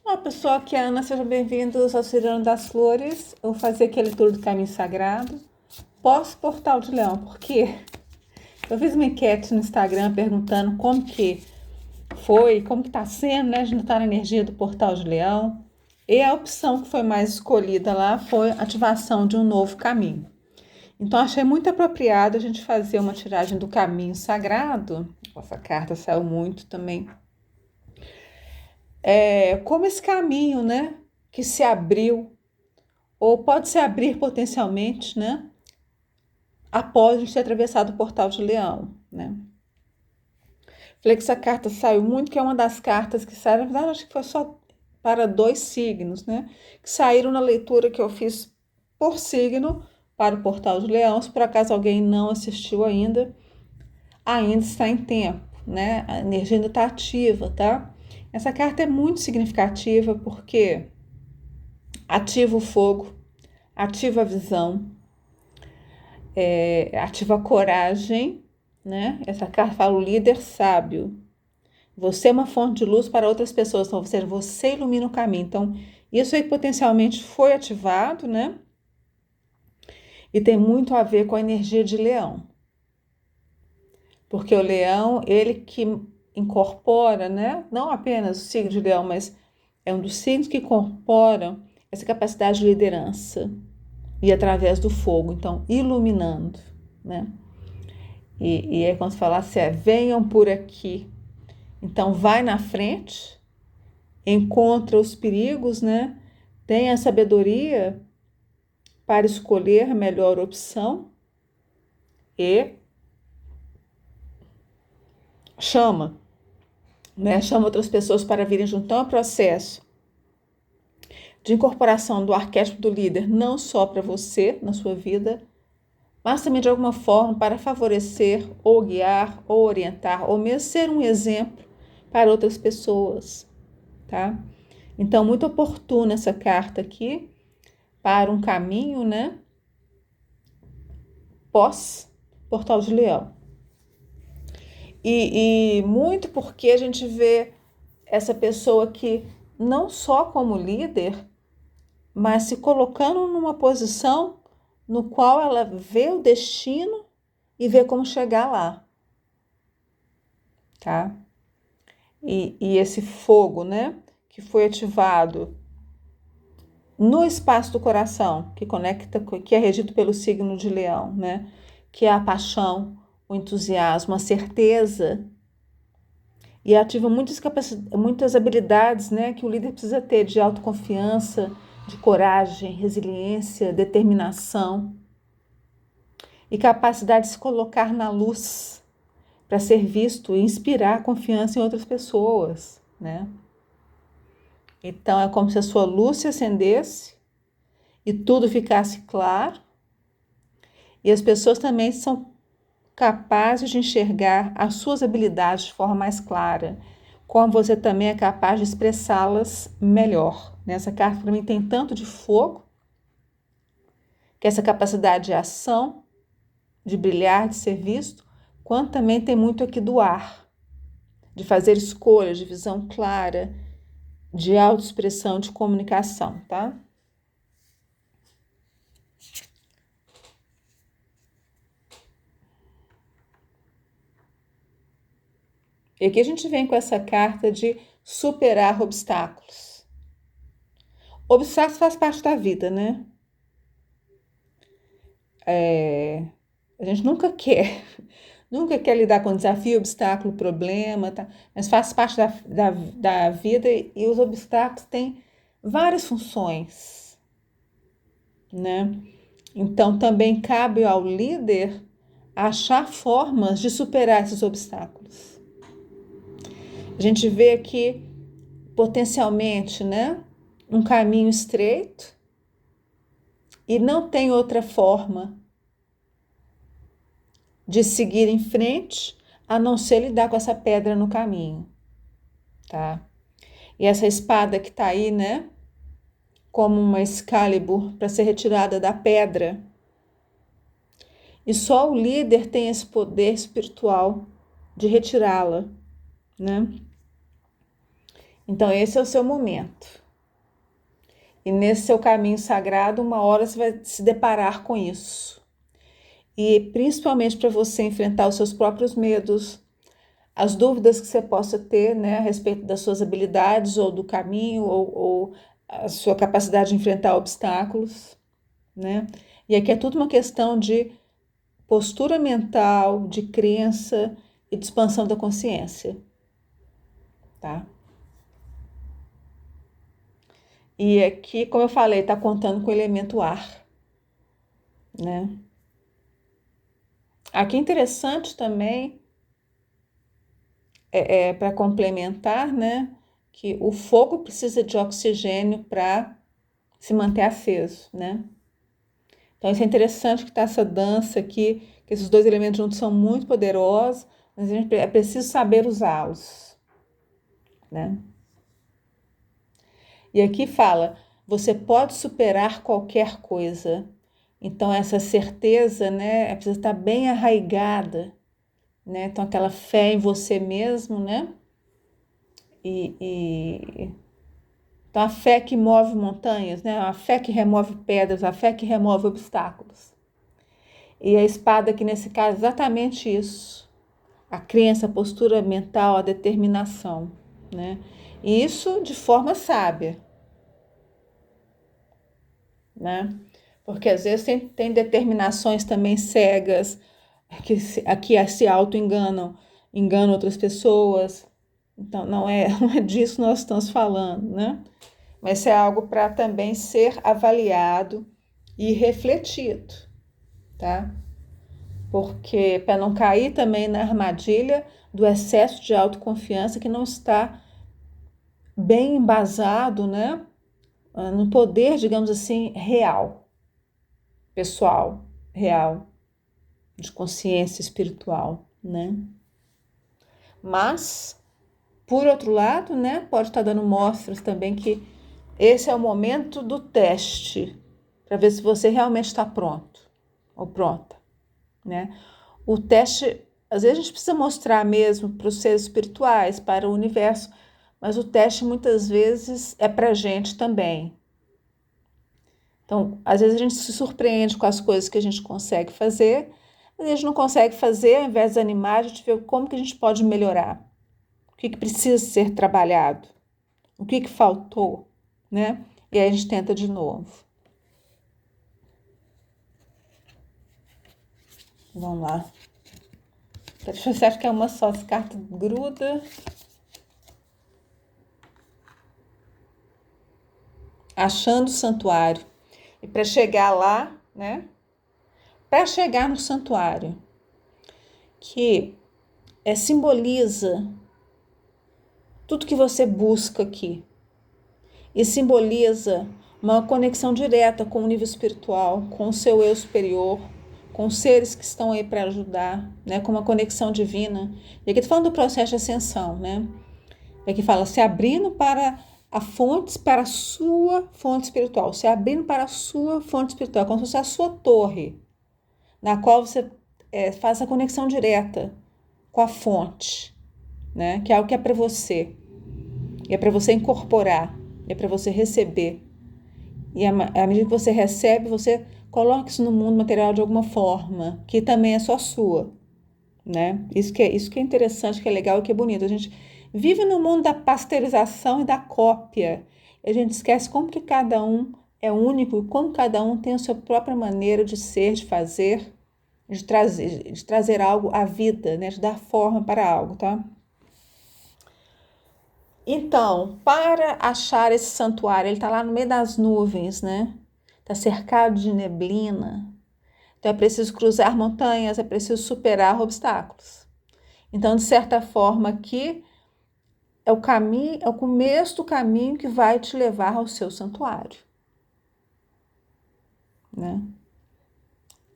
Olá, pessoal, aqui é a Ana, sejam bem-vindos ao Cirano das Flores. Eu vou fazer aquele tour do caminho sagrado pós-Portal de Leão, porque eu fiz uma enquete no Instagram perguntando como que foi, como que tá sendo, né? A gente tá na energia do Portal de Leão. E a opção que foi mais escolhida lá foi a ativação de um novo caminho. Então, achei muito apropriado a gente fazer uma tiragem do caminho sagrado. Essa carta saiu muito também. Como esse caminho, né, que se abriu, ou pode se abrir potencialmente, né, após a gente ter atravessado o Portal de Leão, né. Falei que essa carta saiu muito, que é uma das cartas que saíram, na verdade, acho que foi só para 2 signos, né, que saíram na leitura que eu fiz por signo para o Portal de Leão. Se por acaso alguém não assistiu ainda está em tempo, né, a energia ainda está ativa, tá? Essa carta é muito significativa porque ativa o fogo, ativa a visão, ativa a coragem, né? Essa carta fala o líder sábio. Você é uma fonte de luz para outras pessoas, então, ou seja, você ilumina o caminho. Então, isso aí potencialmente foi ativado, né? E tem muito a ver com a energia de leão. Porque o leão, ele que incorpora, né? Não apenas o signo de leão, mas é um dos signos que incorporam essa capacidade de liderança. E através do fogo, então, iluminando, né? E é quando se fala assim, venham por aqui. Então, vai na frente, encontra os perigos, né? Tem a sabedoria para escolher a melhor opção e chama, né? Chama outras pessoas para virem junto. Então, é um processo de incorporação do arquétipo do líder, não só para você, na sua vida, mas também de alguma forma para favorecer, ou guiar, ou orientar, ou mesmo ser um exemplo para outras pessoas, tá? Então, muito oportuna essa carta aqui para um caminho, né? Pós-Portal de Leão. E muito porque a gente vê essa pessoa que não só como líder, mas se colocando numa posição no qual ela vê o destino e vê como chegar lá, tá? E esse fogo, né, que foi ativado no espaço do coração, que conecta, que é regido pelo signo de Leão, né, que é a paixão, o entusiasmo, a certeza, e ativa muitas habilidades, né, que o líder precisa ter, de autoconfiança, de coragem, resiliência, determinação e capacidade de se colocar na luz para ser visto e inspirar confiança em outras pessoas, né? Então é como se a sua luz se acendesse e tudo ficasse claro, e as pessoas também são capazes de enxergar as suas habilidades de forma mais clara, como você também é capaz de expressá-las melhor. Nessa carta para mim tem tanto de fogo, que é essa capacidade de ação, de brilhar, de ser visto, quanto também tem muito aqui do ar, de fazer escolhas, de visão clara, de autoexpressão, de comunicação, tá? E aqui a gente vem com essa carta de superar obstáculos. Obstáculos faz parte da vida, né? A gente nunca quer lidar com desafio, obstáculo, problema, tá? Mas faz parte da vida, e os obstáculos têm várias funções, né? Então também cabe ao líder achar formas de superar esses obstáculos. A gente vê aqui potencialmente, né, um caminho estreito e não tem outra forma de seguir em frente a não ser lidar com essa pedra no caminho, tá? E essa espada que tá aí, né, como uma Excalibur para ser retirada da pedra. E só o líder tem esse poder espiritual de retirá-la, né? Então, esse é o seu momento. E nesse seu caminho sagrado, uma hora você vai se deparar com isso. E principalmente para você enfrentar os seus próprios medos, as dúvidas que você possa ter, né, a respeito das suas habilidades ou do caminho ou a sua capacidade de enfrentar obstáculos, né? E aqui é tudo uma questão de postura mental, de crença e de expansão da consciência, tá? E aqui, como eu falei, está contando com o elemento ar, né? Aqui é interessante também, para complementar, né? Que o fogo precisa de oxigênio para se manter aceso, né? Então isso é interessante que tá essa dança aqui, que esses dois elementos juntos são muito poderosos, mas a gente é preciso saber usá-los, né? E aqui fala, você pode superar qualquer coisa. Então essa certeza, né, precisa estar bem arraigada, né? Então aquela fé em você mesmo, né? Então a fé que move montanhas, né? A fé que remove pedras, a fé que remove obstáculos. E a espada aqui nesse caso é exatamente isso. A crença, a postura mental, a determinação, né? E isso de forma sábia, né? Porque às vezes tem determinações também cegas, que se auto-enganam, enganam outras pessoas. Então não é disso que nós estamos falando, né? Mas é algo para também ser avaliado e refletido, tá? Porque para não cair também na armadilha do excesso de autoconfiança que não está bem embasado, né, no poder, digamos assim, real, pessoal, real, de consciência espiritual, né? Mas, por outro lado, né, pode estar dando mostras também que esse é o momento do teste, para ver se você realmente está pronto ou pronta, né? O teste, às vezes a gente precisa mostrar mesmo para os seres espirituais, para o universo, mas o teste muitas vezes é para a gente também. Então, às vezes a gente se surpreende com as coisas que a gente consegue fazer, mas a gente não consegue fazer, ao invés de desanimar, a gente vê como que a gente pode melhorar, o que precisa ser trabalhado, o que faltou, né? E aí a gente tenta de novo. Vamos lá. Deixa eu ver se acha que é uma só, essa carta gruda. Achando o santuário. E para chegar lá, né? Para chegar no santuário, que simboliza tudo que você busca aqui. E simboliza uma conexão direta com o nível espiritual, com o seu eu superior, com os seres que estão aí para ajudar, né? Com uma conexão divina. E aqui estou falando do processo de ascensão, né? E aqui fala se abrindo para a fonte, para a sua fonte espiritual, se abrindo para a sua fonte espiritual, como se fosse a sua torre, na qual você faz a conexão direta com a fonte, né? Que é algo que é para você, e é para você incorporar, é para você receber. E à medida que você recebe, você coloca isso no mundo material de alguma forma, que também é só sua, né? Isso que é interessante, que é legal e que é bonito. A gente vive no mundo da pasteurização e da cópia. E a gente esquece como que cada um é único e como cada um tem a sua própria maneira de ser, de fazer, de trazer algo à vida, né? De dar forma para algo, tá? Então, para achar esse santuário, ele está lá no meio das nuvens, né? Está cercado de neblina. Então, é preciso cruzar montanhas, é preciso superar obstáculos. Então, de certa forma, aqui é o caminho, é o começo do caminho que vai te levar ao seu santuário, né?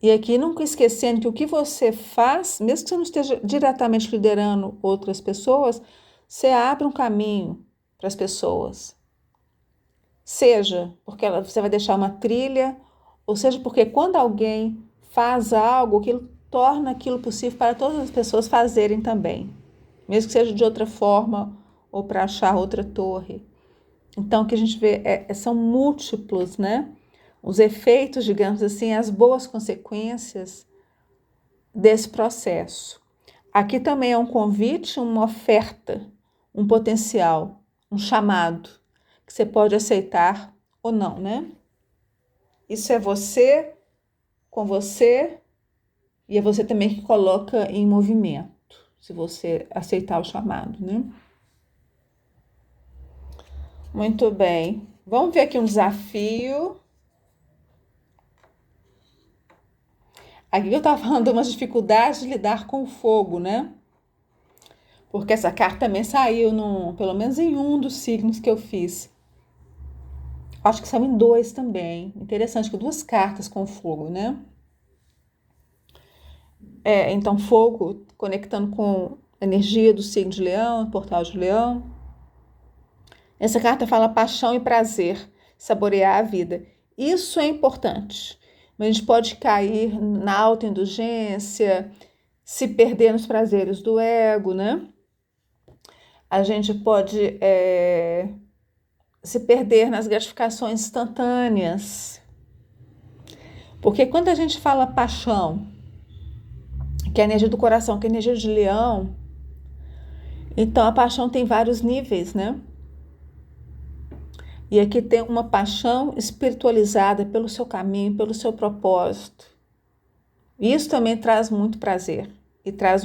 E aqui nunca esquecendo que o que você faz, mesmo que você não esteja diretamente liderando outras pessoas, você abre um caminho para as pessoas. Seja porque você vai deixar uma trilha, ou seja porque quando alguém faz algo, aquilo torna aquilo possível para todas as pessoas fazerem também, mesmo que seja de outra forma ou para achar outra torre. Então, o que a gente vê são múltiplos, né? Os efeitos, digamos assim, as boas consequências desse processo. Aqui também é um convite, uma oferta, um potencial, um chamado, que você pode aceitar ou não, né? Isso é você, com você, e é você também que coloca em movimento, se você aceitar o chamado, né? Muito bem. Vamos ver aqui um desafio. Aqui eu estava falando de umas dificuldades de lidar com o fogo, né? Porque essa carta também saiu, pelo menos em um dos signos que eu fiz. Acho que são em dois também. Interessante que duas cartas com fogo, né? Então, fogo conectando com a energia do signo de Leão, portal de Leão. Essa carta fala paixão e prazer, saborear a vida. Isso é importante. Mas a gente pode cair na autoindulgência, se perder nos prazeres do ego, né? A gente pode se perder nas gratificações instantâneas. Porque quando a gente fala paixão, que é a energia do coração, que é a energia de Leão, então a paixão tem vários níveis, né? E aqui tem uma paixão espiritualizada pelo seu caminho, pelo seu propósito. E isso também traz muito prazer e traz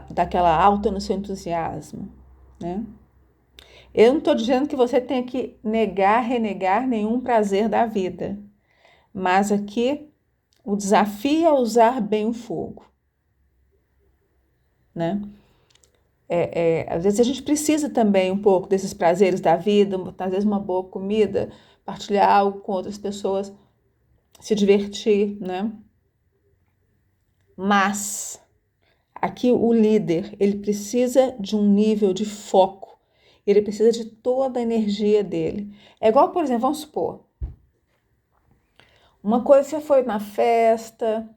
daquela alta no seu entusiasmo, né? Eu não estou dizendo que você tenha que renegar nenhum prazer da vida, mas aqui o desafio é usar bem o fogo, né? Às vezes a gente precisa também um pouco desses prazeres da vida, às vezes uma boa comida, partilhar algo com outras pessoas, se divertir, né? Mas aqui o líder, ele precisa de um nível de foco, ele precisa de toda a energia dele. É igual, por exemplo, vamos supor, uma coisa você foi na festa,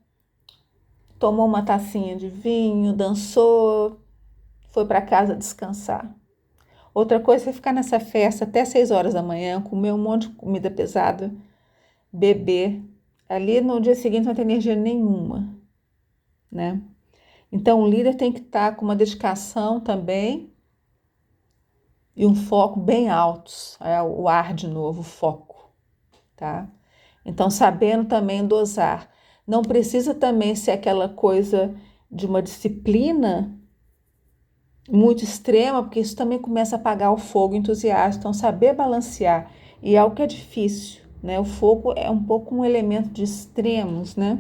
tomou uma tacinha de vinho, dançou, foi para casa descansar. Outra coisa é você ficar nessa festa até 6 horas da manhã, comer um monte de comida pesada, beber. Ali no dia seguinte não tem energia nenhuma, né? Então o líder tem que estar com uma dedicação também e um foco bem altos. O ar de novo, o foco, tá? Então sabendo também dosar. Não precisa também ser aquela coisa de uma disciplina muito extrema, porque isso também começa a apagar o fogo entusiasta. Então, saber balancear, e é algo que é difícil, né? O fogo é um pouco um elemento de extremos, né?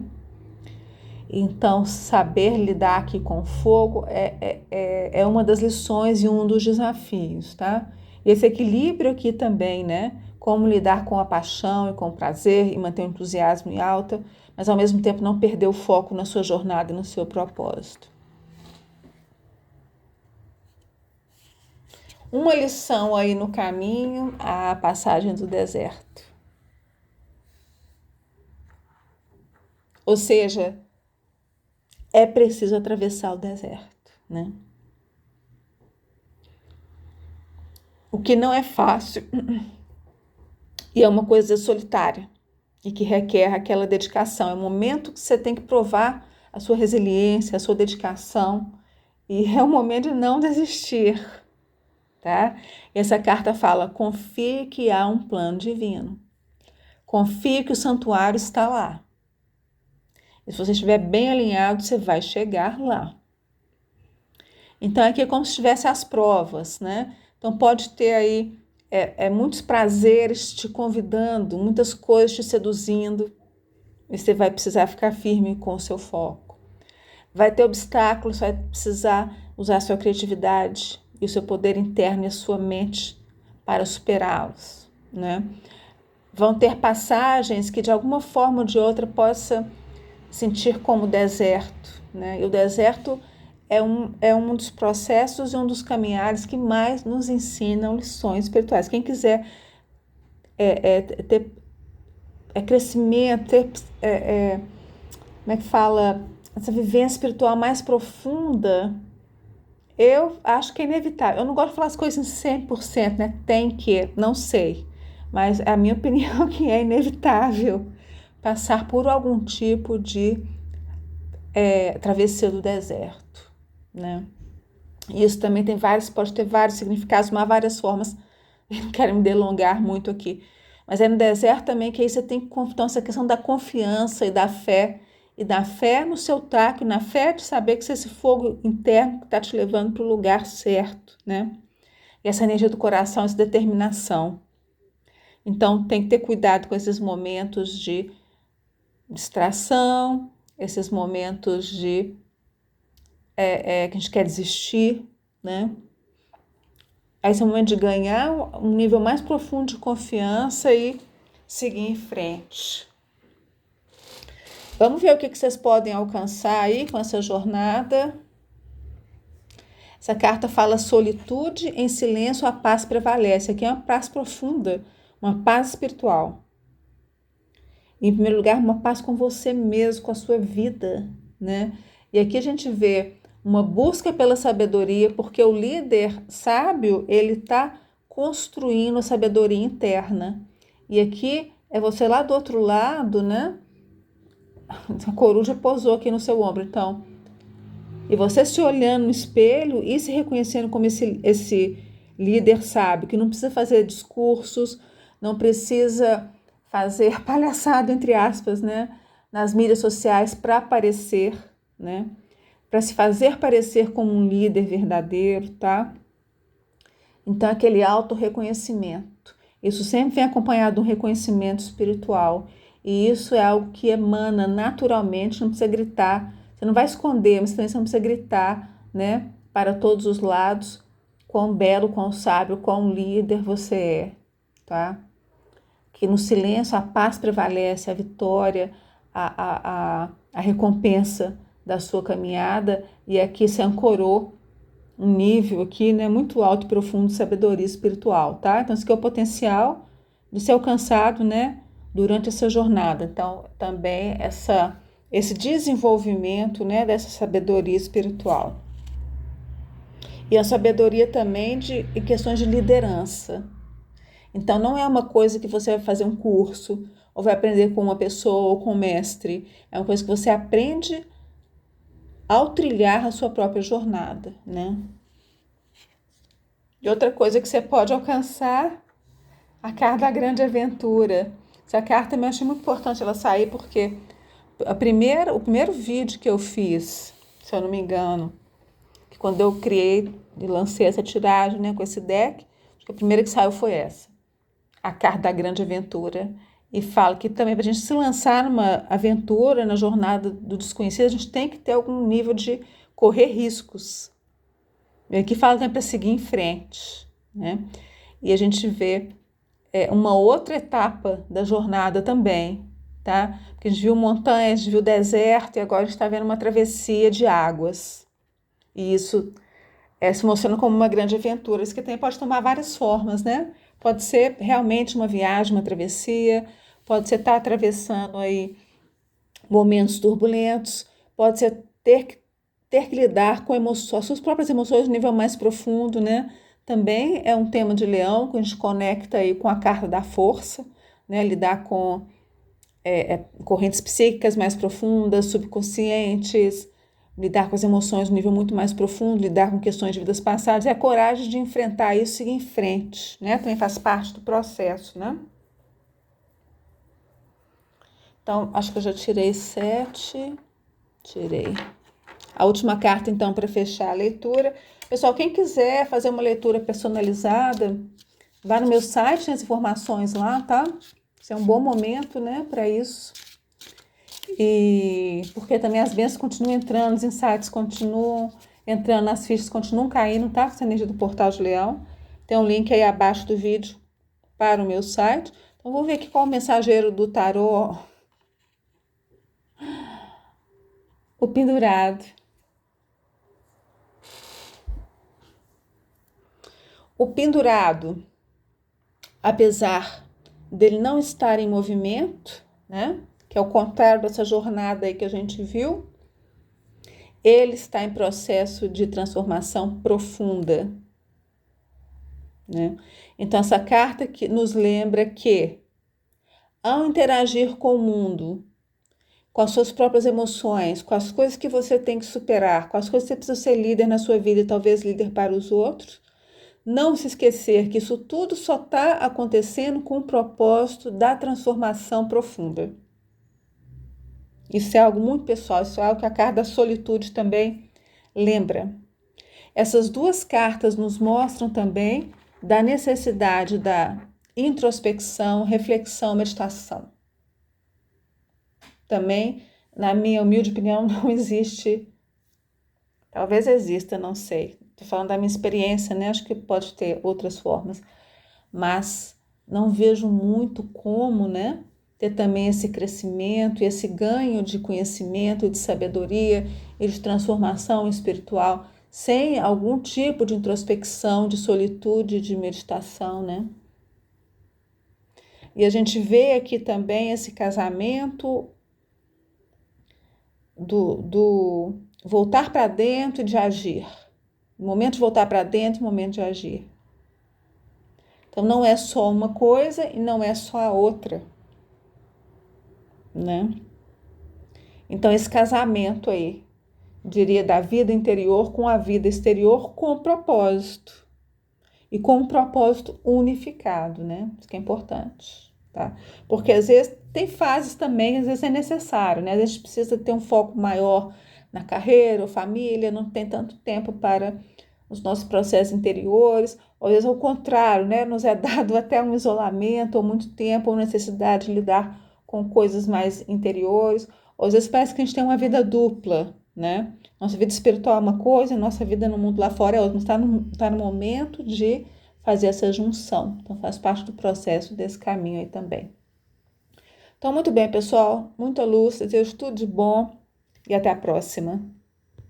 Então, saber lidar aqui com o fogo é uma das lições e um dos desafios, tá? Esse equilíbrio aqui também, né? Como lidar com a paixão e com o prazer e manter o entusiasmo em alta, mas ao mesmo tempo não perder o foco na sua jornada e no seu propósito. Uma lição aí no caminho, a passagem do deserto. Ou seja, é preciso atravessar o deserto, né? O que não é fácil e é uma coisa solitária e que requer aquela dedicação. É um momento que você tem que provar a sua resiliência, a sua dedicação, e é o momento de não desistir, tá? Essa carta fala: confie que há um plano divino. Confie que o santuário está lá. E se você estiver bem alinhado, você vai chegar lá. Então aqui é como se tivesse as provas, né? Então pode ter aí muitos prazeres te convidando, muitas coisas te seduzindo, e você vai precisar ficar firme com o seu foco. Vai ter obstáculos, vai precisar usar a sua criatividade e o seu poder interno e a sua mente para superá-los, né? Vão ter passagens que de alguma forma ou de outra possa sentir como deserto, né? E o deserto é um dos processos e um dos caminhares que mais nos ensinam lições espirituais. Quem quiser ter crescimento, ter, como é que fala, essa vivência espiritual mais profunda, Eu acho que é inevitável. Eu não gosto de falar as coisas em 100%, né? Tem que, não sei. Mas é a minha opinião que é inevitável passar por algum tipo de travessia do deserto, né? Isso também pode ter vários significados, mas várias formas. Eu não quero me delongar muito aqui. Mas é no deserto também que aí você tem que então, essa questão da confiança e da fé no seu taco, e na fé de saber que esse fogo interno está te levando para o lugar certo, né? E essa energia do coração, essa determinação. Então tem que ter cuidado com esses momentos de distração, esses momentos de que a gente quer desistir, né? Aí esse é o momento de ganhar um nível mais profundo de confiança e seguir em frente. Vamos ver o que vocês podem alcançar aí com essa jornada. Essa carta fala solitude, em silêncio a paz prevalece. Aqui é uma paz profunda, uma paz espiritual. Em primeiro lugar, uma paz com você mesmo, com a sua vida, né? E aqui a gente vê uma busca pela sabedoria, porque o líder sábio, ele está construindo a sabedoria interna. E aqui é você lá do outro lado, né? A coruja pousou aqui no seu ombro, então. E você se olhando no espelho e se reconhecendo como esse líder sábio, que não precisa fazer discursos, não precisa fazer palhaçada, entre aspas, né? Nas mídias sociais para aparecer, né? Para se fazer parecer como um líder verdadeiro, tá? Então, aquele auto-reconhecimento. Isso sempre vem acompanhado de um reconhecimento espiritual. E isso é algo que emana naturalmente, não precisa gritar. Você não vai esconder, mas também você não precisa gritar, né? Para todos os lados, quão belo, quão sábio, quão líder você é, tá? Que no silêncio a paz prevalece, a vitória, a recompensa da sua caminhada. E aqui se ancorou um nível aqui, né, muito alto e profundo de sabedoria espiritual, tá? Então, esse aqui é o potencial de ser alcançado, né, durante essa jornada. Então, também esse desenvolvimento, né, dessa sabedoria espiritual. E a sabedoria também em questões de liderança. Então, não é uma coisa que você vai fazer um curso, ou vai aprender com uma pessoa ou com um mestre. É uma coisa que você aprende ao trilhar a sua própria jornada, né? E outra coisa que você pode alcançar, a carta da grande aventura. Essa carta eu achei muito importante ela sair, porque o primeiro vídeo que eu fiz, se eu não me engano, que quando eu criei e lancei essa tiragem, né, com esse deck, acho que a primeira que saiu foi essa, a carta da grande aventura. E fala que também para a gente se lançar numa aventura, na jornada do desconhecido, a gente tem que ter algum nível de correr riscos. E aqui fala também para seguir em frente, né? E a gente vê uma outra etapa da jornada também, tá? Porque a gente viu montanhas, a gente viu deserto e agora a gente está vendo uma travessia de águas. E isso se mostrando como uma grande aventura. Isso que também pode tomar várias formas, né? Pode ser realmente uma viagem, uma travessia, pode ser estar atravessando aí momentos turbulentos, pode ser ter que lidar com as suas próprias emoções no nível mais profundo, né? Também é um tema de Leão, que a gente conecta aí com a carta da força, né? Lidar com correntes psíquicas mais profundas, subconscientes, lidar com as emoções no nível muito mais profundo, lidar com questões de vidas passadas, é a coragem de enfrentar isso e seguir em frente, né? Também faz parte do processo, né? Então, acho que eu já tirei 7. Tirei. A última carta, então, para fechar a leitura. Pessoal, quem quiser fazer uma leitura personalizada, vá no meu site, tem as informações lá, tá? Esse é um bom momento, né, para isso. E porque também as bênçãos continuam entrando, os insights continuam entrando, as fichas continuam caindo, tá? Com essa energia do Portal de Leão. Tem um link aí abaixo do vídeo para o meu site. Então, vou ver aqui qual o mensageiro do tarô. O pendurado. O pendurado, apesar dele não estar em movimento, né? Que é o contrário dessa jornada aí que a gente viu, ele está em processo de transformação profunda, né? Então, essa carta que nos lembra que, ao interagir com o mundo, com as suas próprias emoções, com as coisas que você tem que superar, com as coisas que você precisa ser líder na sua vida e talvez líder para os outros, não se esquecer que isso tudo só está acontecendo com o propósito da transformação profunda. Isso é algo muito pessoal, isso é algo que a carta da solitude também lembra. Essas duas cartas nos mostram também da necessidade da introspecção, reflexão, meditação. Também, na minha humilde opinião, não existe, talvez exista, não sei. Estou falando da minha experiência, né? Acho que pode ter outras formas, mas não vejo muito como, né? Ter também esse crescimento, esse ganho de conhecimento, de sabedoria e de transformação espiritual sem algum tipo de introspecção, de solitude, de meditação, né? E a gente vê aqui também esse casamento do voltar para dentro e de agir. O momento de voltar para dentro e o momento de agir. Então não é só uma coisa e não é só a outra, né? Então esse casamento aí, diria, da vida interior com a vida exterior com propósito. E com um propósito unificado, né? Isso que é importante, tá? Porque às vezes tem fases também, às vezes é necessário, né? Às vezes a gente precisa ter um foco maior na carreira ou família, não tem tanto tempo para os nossos processos interiores, ou às vezes ao contrário, né? Nos é dado até um isolamento ou muito tempo, ou necessidade de lidar com coisas mais interiores, ou às vezes parece que a gente tem uma vida dupla, né? Nossa vida espiritual é uma coisa e nossa vida no mundo lá fora é outra. Está no momento de fazer essa junção. Então, faz parte do processo desse caminho aí também. Então, muito bem, pessoal. Muita luz. Desejo tudo de bom e até a próxima.